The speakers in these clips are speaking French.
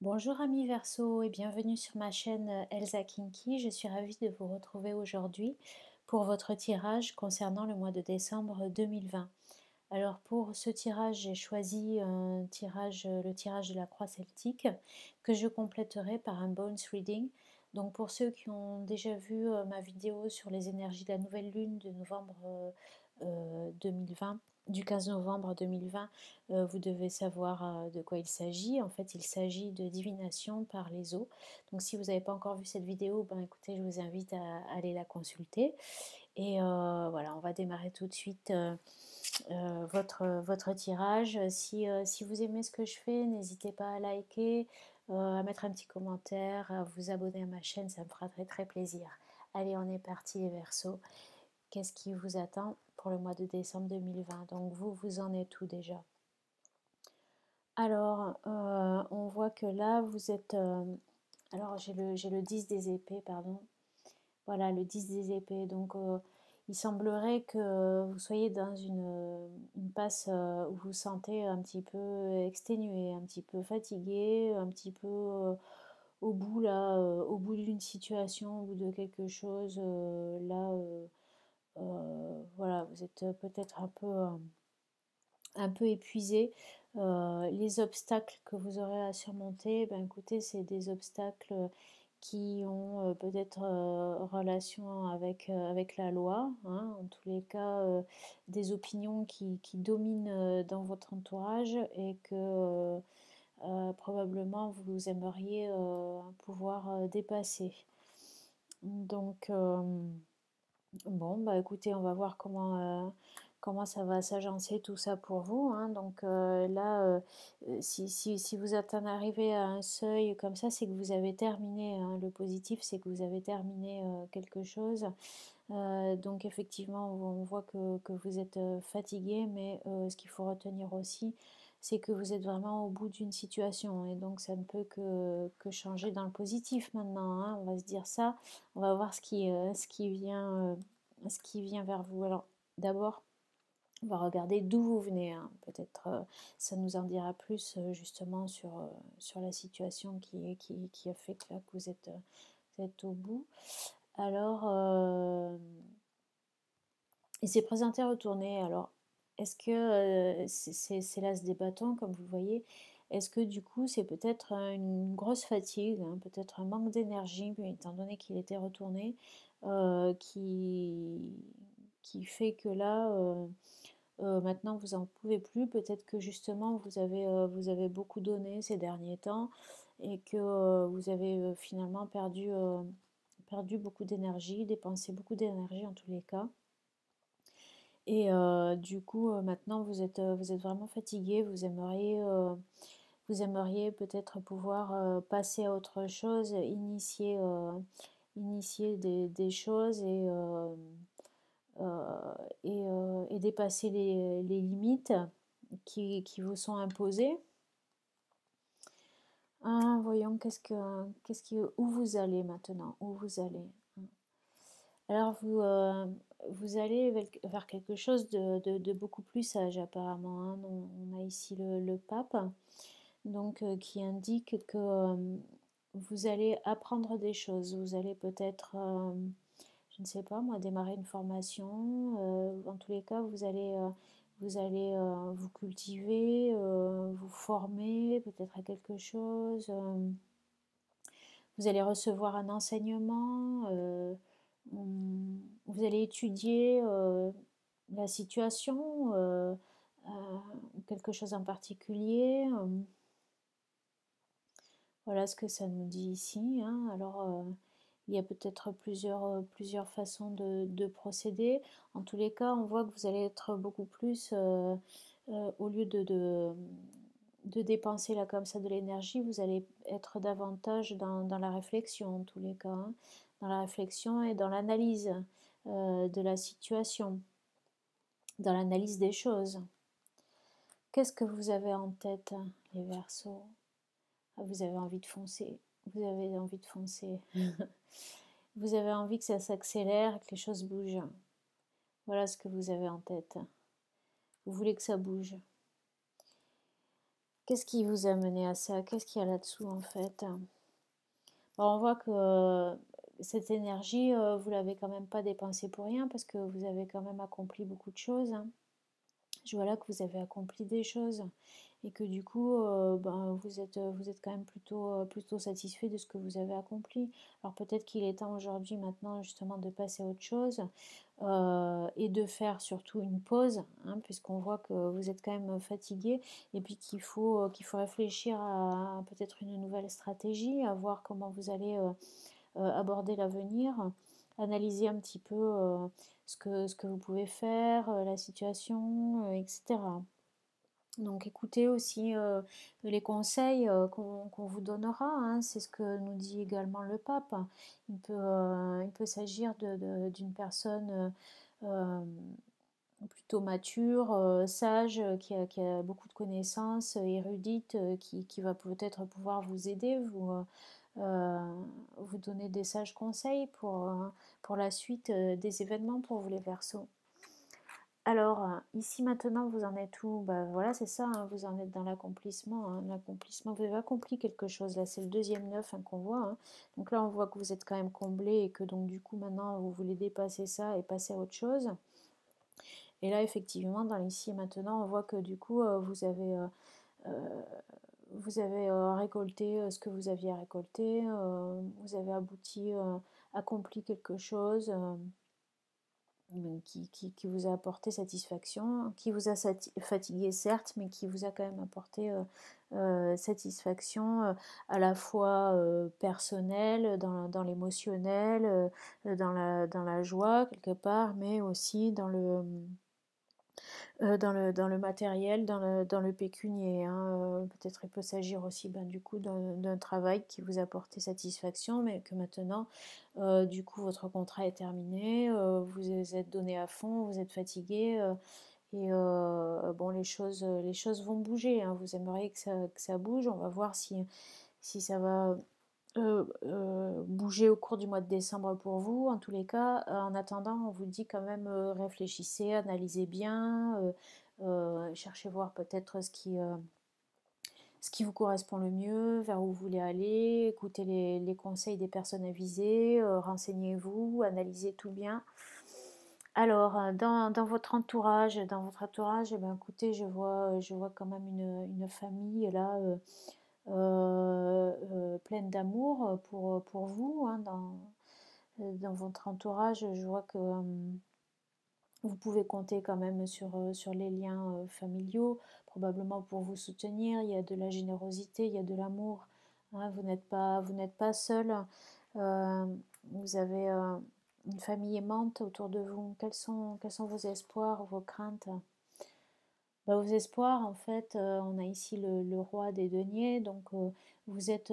Bonjour amis Verseau et bienvenue sur ma chaîne Elsa Kinky. Je suis ravie de vous retrouver aujourd'hui pour votre tirage concernant le mois de décembre 2020. Alors pour ce tirage, j'ai choisi le tirage de la croix celtique que je compléterai par un bones reading. Donc pour ceux qui ont déjà vu ma vidéo sur les énergies de la nouvelle lune de novembre 2020, du 15 novembre 2020, vous devez savoir de quoi il s'agit. En fait, il s'agit de divination par les eaux. Donc si vous n'avez pas encore vu cette vidéo, ben écoutez, je vous invite à aller la consulter. Et voilà, on va démarrer tout de suite votre tirage. Si vous aimez ce que je fais, n'hésitez pas à liker, à mettre un petit commentaire, à vous abonner à ma chaîne, ça me fera très très plaisir. Allez, on est parti les Verseaux. Qu'est-ce qui vous attend pour le mois de décembre 2020? Donc vous en êtes où déjà? Alors, on voit que là, vous êtes... alors, j'ai le 10 des épées, pardon. Voilà, le 10 des épées. Donc, il semblerait que vous soyez dans une passe où vous vous sentez un petit peu exténué, un petit peu fatigué, un petit peu au bout, là, au bout d'une situation, au bout de quelque chose. Là, voilà, vous êtes peut-être un peu épuisé. Les obstacles que vous aurez à surmonter, ben écoutez, c'est des obstacles qui ont peut-être relation avec la loi, hein, en tous les cas des opinions qui dominent dans votre entourage et que probablement vous aimeriez pouvoir dépasser. Donc bon, bah écoutez, on va voir comment ça va s'agencer tout ça pour vous, hein. Donc là, si vous êtes en arrivé à un seuil comme ça, c'est que vous avez terminé, hein. Le positif, c'est que vous avez terminé quelque chose. Donc effectivement, on voit que vous êtes fatigué, mais ce qu'il faut retenir aussi, c'est que vous êtes vraiment au bout d'une situation. Et donc ça ne peut que changer dans le positif maintenant, hein. On va se dire ça. On va voir ce qui vient vers vous. Alors d'abord, on va regarder d'où vous venez, hein. Peut-être ça nous en dira plus justement sur la situation qui a fait que là que vous êtes au bout. Alors, il s'est présenté retourné. Alors, est-ce que c'est l'as des bâtons, comme vous le voyez? Est-ce que du coup, c'est peut-être une grosse fatigue, hein, peut-être un manque d'énergie, étant donné qu'il était retourné, euh, qui, qui fait que là, maintenant, vous n'en pouvez plus. Peut-être que justement, vous avez beaucoup donné ces derniers temps et que vous avez finalement perdu beaucoup d'énergie, dépensé beaucoup d'énergie en tous les cas. Et du coup, maintenant, vous êtes vraiment fatigué. Vous aimeriez peut-être pouvoir passer à autre chose, initier des choses et dépasser les limites qui vous sont imposées. Ah, voyons, où vous allez maintenant? Où vous allez? Alors, vous allez vers quelque chose de beaucoup plus sage, apparemment, hein. On a ici le pape, donc qui indique que vous allez apprendre des choses. Vous allez peut-être, je ne sais pas moi, démarrer une formation. En tous les cas, vous allez vous cultiver, vous former peut-être à quelque chose. Vous allez recevoir un enseignement, vous allez étudier la situation, quelque chose en particulier. Voilà ce que ça nous dit ici, hein. Alors, il y a peut-être plusieurs façons de procéder. En tous les cas, on voit que vous allez être beaucoup plus, au lieu de dépenser là comme ça de l'énergie, vous allez être davantage dans la réflexion en tous les cas, hein. Dans la réflexion et dans l'analyse de la situation, dans l'analyse des choses. Qu'est-ce que vous avez en tête, les Verseaux? Ah, vous avez envie de foncer. Vous avez envie de foncer. Vous avez envie que ça s'accélère, que les choses bougent. Voilà ce que vous avez en tête. Vous voulez que ça bouge. Qu'est-ce qui vous a mené à ça? Qu'est-ce qu'il y a là-dessous en fait? Bon, on voit que cette énergie, vous l'avez quand même pas dépensée pour rien parce que vous avez quand même accompli beaucoup de choses, hein. Je vois là que vous avez accompli des choses et que du coup, ben, vous êtes quand même plutôt satisfait de ce que vous avez accompli. Alors peut-être qu'il est temps aujourd'hui maintenant justement de passer à autre chose et de faire surtout une pause, hein, puisqu'on voit que vous êtes quand même fatigué et puis qu'il faut réfléchir à peut-être une nouvelle stratégie, à voir comment vous allez aborder l'avenir, analyser un petit peu ce que vous pouvez faire, la situation, etc. Donc écoutez aussi les conseils qu'on vous donnera, hein, c'est ce que nous dit également le pape. Il peut s'agir d'une personne plutôt mature, sage, qui a beaucoup de connaissances, érudite, qui va peut-être pouvoir vous aider, vous donner des sages conseils pour la suite des événements pour vous les Verseaux. Alors, ici maintenant, vous en êtes où? Bah voilà, c'est ça, hein, vous en êtes dans l'accomplissement, hein, l'accomplissement. Vous avez accompli quelque chose, là, c'est le deuxième 9 hein, qu'on voit, hein. Donc là, on voit que vous êtes quand même comblé et que donc du coup, maintenant, vous voulez dépasser ça et passer à autre chose. Et là, effectivement, dans l'ici et maintenant, on voit que du coup, euh, vous avez récolté ce que vous aviez récolté, vous avez accompli quelque chose qui vous a apporté satisfaction, qui vous a fatigué certes, mais qui vous a quand même apporté satisfaction à la fois personnelle, dans l'émotionnel, dans la joie quelque part, mais aussi dans le matériel, dans le pécunier, hein. Peut-être il peut s'agir aussi ben, du coup d'un travail qui vous a porté satisfaction, mais que maintenant, du coup, votre contrat est terminé, vous vous êtes donné à fond, vous êtes fatigué, et bon, les choses vont bouger, hein. Vous aimeriez que ça bouge, on va voir si ça va bouger au cours du mois de décembre pour vous. En tous les cas, en attendant, on vous dit quand même réfléchissez, analysez bien, cherchez voir peut-être ce qui vous correspond le mieux, vers où vous voulez aller, écoutez les conseils des personnes avisées, renseignez-vous, analysez tout bien. Alors, dans votre entourage, eh ben, écoutez, je vois quand même une famille là, pleine d'amour pour vous, hein, dans votre entourage. Je vois que vous pouvez compter quand même sur les liens familiaux, probablement pour vous soutenir. Il y a de la générosité, il y a de l'amour, hein. Vous n'êtes pas seul. Euh, vous avez une famille aimante autour de vous. Quels sont vos espoirs, vos craintes? Bah, vos espoirs, en fait, on a ici le roi des deniers, donc vous êtes,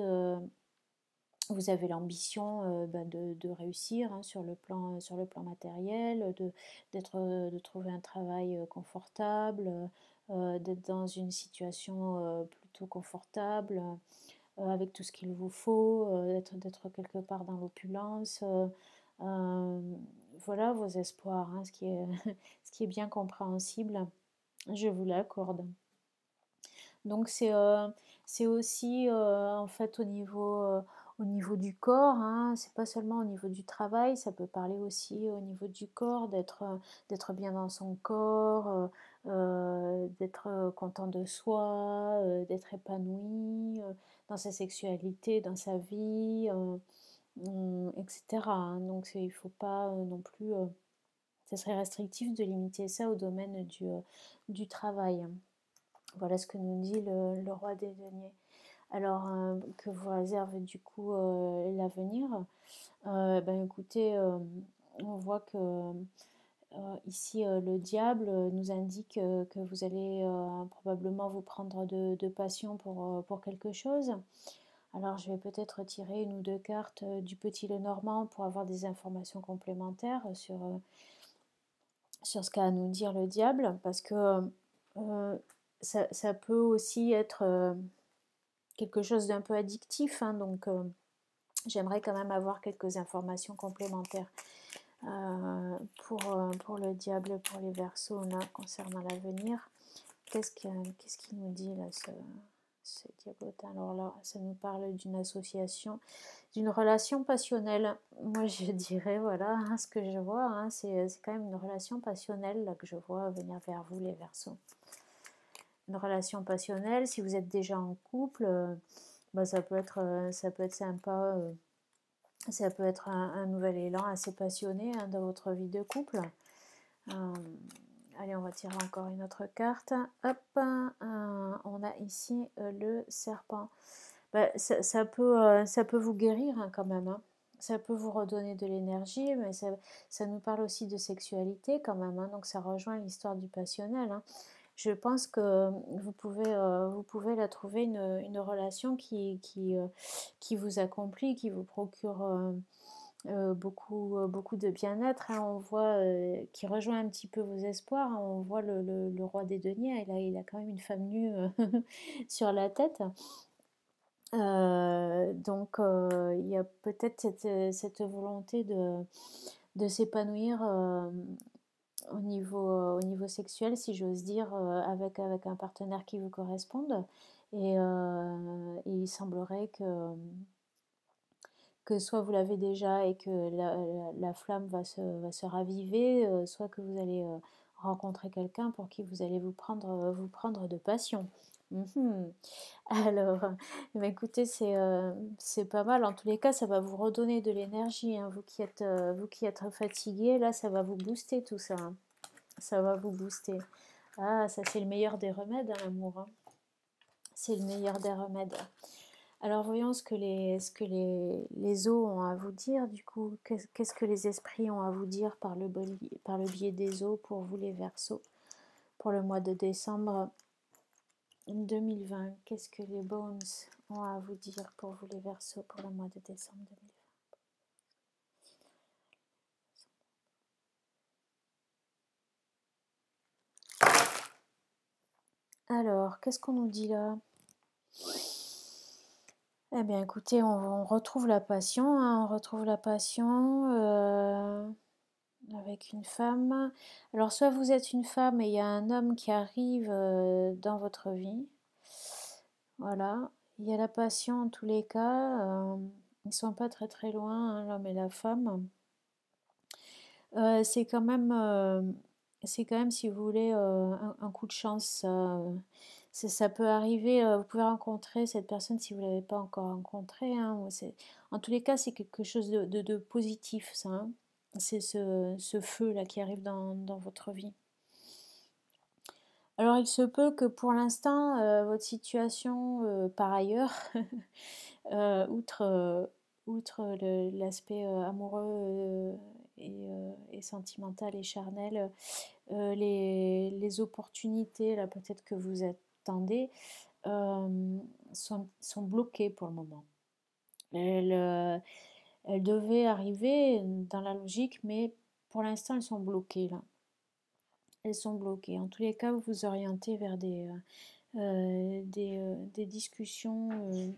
vous avez l'ambition bah, de réussir hein, sur le plan matériel, de trouver un travail confortable, d'être dans une situation plutôt confortable, avec tout ce qu'il vous faut, d'être quelque part dans l'opulence. Euh, voilà vos espoirs, hein, ce qui est bien compréhensible, je vous l'accorde. Donc c'est aussi en fait au niveau du corps, hein, c'est pas seulement au niveau du travail, ça peut parler aussi au niveau du corps, d'être bien dans son corps, d'être content de soi, d'être épanoui dans sa sexualité, dans sa vie, etc., hein. Donc il faut pas non plus, ça serait restrictif de limiter ça au domaine du travail. Voilà ce que nous dit le roi des deniers. Alors, que vous réserve du coup l'avenir? Ben écoutez, on voit que ici le diable nous indique que vous allez probablement vous prendre de passion pour quelque chose. Alors, je vais peut-être tirer une ou deux cartes du petit Lenormand pour avoir des informations complémentaires sur ce qu'a à nous dire le diable, parce que ça peut aussi être quelque chose d'un peu addictif, hein, donc j'aimerais quand même avoir quelques informations complémentaires pour le diable, pour les Verseaux là, concernant l'avenir. Qu'est-ce qu'il nous dit là c'est diabotin. Alors là, ça nous parle d'une association, d'une relation passionnelle. Moi, je dirais, voilà, hein, ce que je vois, hein, c'est quand même une relation passionnelle là, que je vois venir vers vous, les Verseaux. Une relation passionnelle, si vous êtes déjà en couple, bah, ça peut être sympa. Ça peut être un nouvel élan assez passionné, hein, dans votre vie de couple. Allez, on va tirer encore une autre carte. Hop, on a ici le serpent. Bah, ça peut vous guérir, hein, quand même, hein. Ça peut vous redonner de l'énergie, mais ça nous parle aussi de sexualité quand même, hein. Donc ça rejoint l'histoire du passionnel, hein. Je pense que vous pouvez la trouver une relation qui vous accomplit, qui vous procure beaucoup de bien-être, hein. On voit qui rejoint un petit peu vos espoirs, hein. On voit le roi des deniers, il a quand même une femme nue sur la tête. Donc il y a peut-être cette volonté de s'épanouir au niveau sexuel, si j'ose dire, avec un partenaire qui vous corresponde. Et il semblerait que soit vous l'avez déjà et que la flamme va se raviver, soit que vous allez rencontrer quelqu'un pour qui vous allez vous prendre de passion. Mhm. Alors, bah, écoutez, c'est pas mal. En tous les cas, ça va vous redonner de l'énergie, hein. Vous qui êtes fatigué, là, ça va vous booster tout ça, hein. Ça va vous booster. Ah, ça c'est le meilleur des remèdes, hein, l'amour, hein. C'est le meilleur des remèdes. Alors voyons ce que les eaux ont à vous dire. Du coup, qu'est-ce que les esprits ont à vous dire par le biais des eaux pour vous, les Verseaux, pour le mois de décembre 2020. Qu'est-ce que les Bones ont à vous dire pour vous, les Verseaux, pour le mois de décembre 2020? Alors, qu'est-ce qu'on nous dit là? Eh bien, écoutez, on retrouve la passion, hein, on retrouve la passion avec une femme. Alors, soit vous êtes une femme et il y a un homme qui arrive dans votre vie. Voilà. Il y a la passion en tous les cas. Ils ne sont pas très très loin, hein, l'homme et la femme. C'est quand même, si vous voulez, un coup de chance, ça. Ça peut arriver, vous pouvez rencontrer cette personne si vous ne l'avez pas encore rencontrée, hein. En tous les cas, c'est quelque chose de positif, ça, hein. C'est ce feu-là qui arrive dans votre vie. Alors, il se peut que pour l'instant, votre situation, par ailleurs, outre l'aspect amoureux et sentimental et charnel, les opportunités, là, peut-être que vous attendez, sont bloquées pour le moment. Elles devaient arriver dans la logique, mais pour l'instant, elles sont bloquées, là. Elles sont bloquées. En tous les cas, vous vous orientez vers des discussions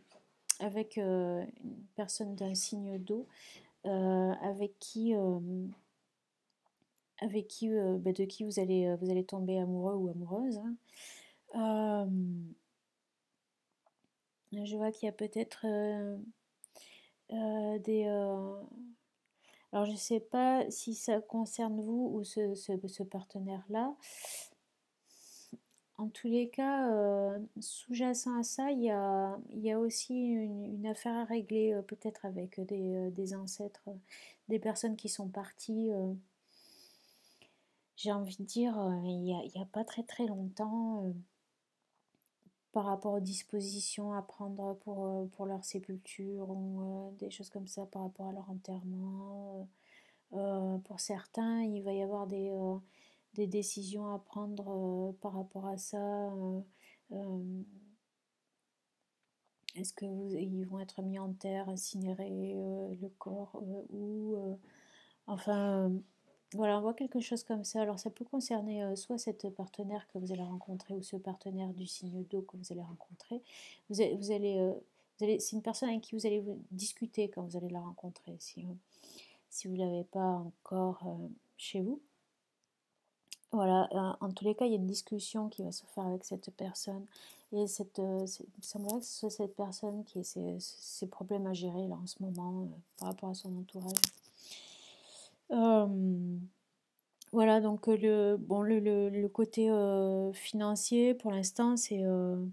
avec une personne d'un signe d'eau, avec qui, de qui vous allez tomber amoureux ou amoureuse, hein. Je vois qu'il y a peut-être des... alors, je ne sais pas si ça concerne vous ou ce partenaire-là. En tous les cas, sous-jacent à ça, il y a aussi une affaire à régler, peut-être avec des ancêtres, des personnes qui sont parties, j'ai envie de dire, il y a pas très très longtemps, par rapport aux dispositions à prendre pour leur sépulture ou des choses comme ça par rapport à leur enterrement. Pour certains, il va y avoir des décisions à prendre par rapport à ça. Est-ce qu'ils vont être mis en terre, incinérés, le corps, ou enfin, voilà, on voit quelque chose comme ça. Alors ça peut concerner soit cette partenaire que vous allez rencontrer ou ce partenaire du signe d'eau que vous allez rencontrer. C'est une personne avec qui vous allez discuter quand vous allez la rencontrer, si vous ne l'avez pas encore chez vous. Voilà, en tous les cas, il y a une discussion qui va se faire avec cette personne. Et il semblerait que ce soit cette personne qui ait ces problèmes à gérer là en ce moment par rapport à son entourage. Voilà, donc le côté financier, pour l'instant, il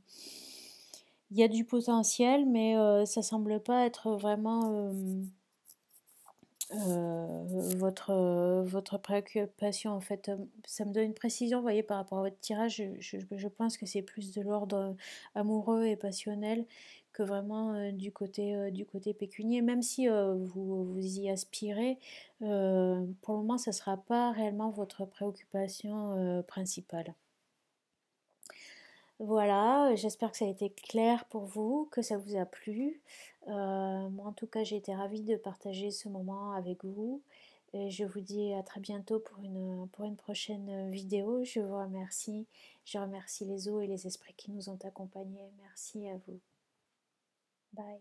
y a du potentiel, mais ça semble pas être vraiment votre préoccupation en fait. Ça me donne une précision, vous voyez, par rapport à votre tirage. Je pense que c'est plus de l'ordre amoureux et passionnel que vraiment du côté pécunier. Même si vous y aspirez, pour le moment, ça ne sera pas réellement votre préoccupation principale. Voilà, j'espère que ça a été clair pour vous, que ça vous a plu. Moi, en tout cas, j'ai été ravie de partager ce moment avec vous. Et je vous dis à très bientôt pour une prochaine vidéo. Je vous remercie. Je remercie les eaux et les esprits qui nous ont accompagnés. Merci à vous. Bye.